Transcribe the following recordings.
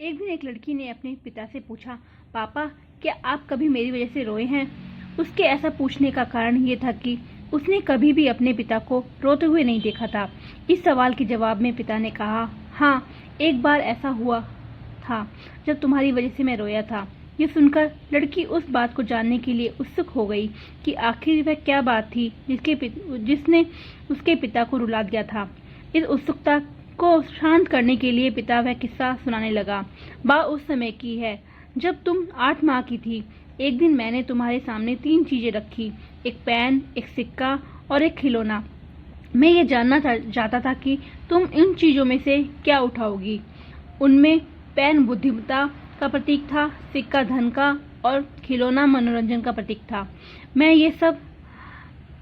एक दिन एक लड़की ने अपने पिता से पूछा, पापा, क्या आप कभी मेरी वजह से रोए हैं? उसके ऐसा पूछने का कारण ये था कि उसने कभी भी अपने पिता को रोते हुए नहीं देखा था। इस सवाल के जवाब में पिता ने कहा, हाँ, एक बार ऐसा हुआ था जब तुम्हारी वजह से मैं रोया था। ये सुनकर लड़की उस बात को जानने के लिए उत्सुक हो गई कि आखिर वह क्या बात थी जिसने उसके पिता को रुला दिया था। इस उत्सुकता को शांत करने के लिए पिता वह किस्सा सुनाने लगा। बात उस समय की है जब तुम 8 माह की थी। एक दिन मैंने तुम्हारे सामने 3 चीजें रखी, एक पेन, एक सिक्का और एक खिलौना। मैं ये जानना चाहता था कि तुम इन चीजों में से क्या उठाओगी। उनमें पेन बुद्धिमत्ता का प्रतीक था, सिक्का धन का और खिलौना मनोरंजन का प्रतीक था। मैं ये सब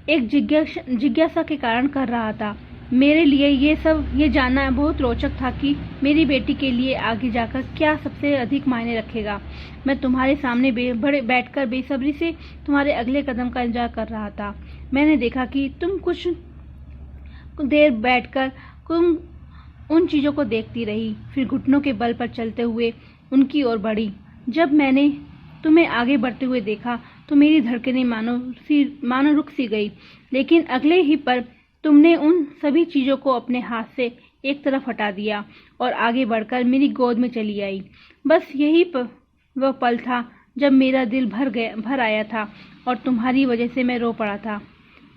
एक जिज्ञासा के कारण कर रहा था। मेरे लिए ये जानना बहुत रोचक था कि मेरी बेटी के लिए आगे जाकर क्या सबसे अधिक मायने रखेगा। मैं तुम्हारे सामने बैठकर बेसब्री से तुम्हारे अगले कदम का इंतजार कर रहा था। मैंने देखा कि तुम कुछ देर बैठकर तुम उन चीजों को देखती रही, फिर घुटनों के बल पर चलते हुए उनकी ओर बढ़ी। जब मैंने तुम्हें आगे बढ़ते हुए देखा तो मेरी धड़कनें मानो रुक सी गई, लेकिन अगले ही पल तुमने उन सभी चीजों को अपने हाथ से एक तरफ हटा दिया और आगे बढ़कर मेरी गोद में चली आई। बस यही वह पल था जब मेरा दिल भर आया था और तुम्हारी वजह से मैं रो पड़ा था।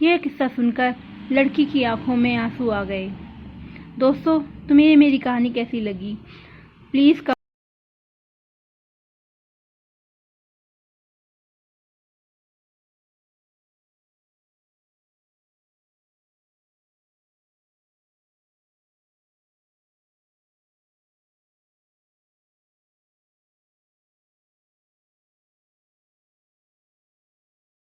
यह किस्सा सुनकर लड़की की आंखों में आंसू आ गए। दोस्तों, तुम्हें मेरी कहानी कैसी लगी? प्लीज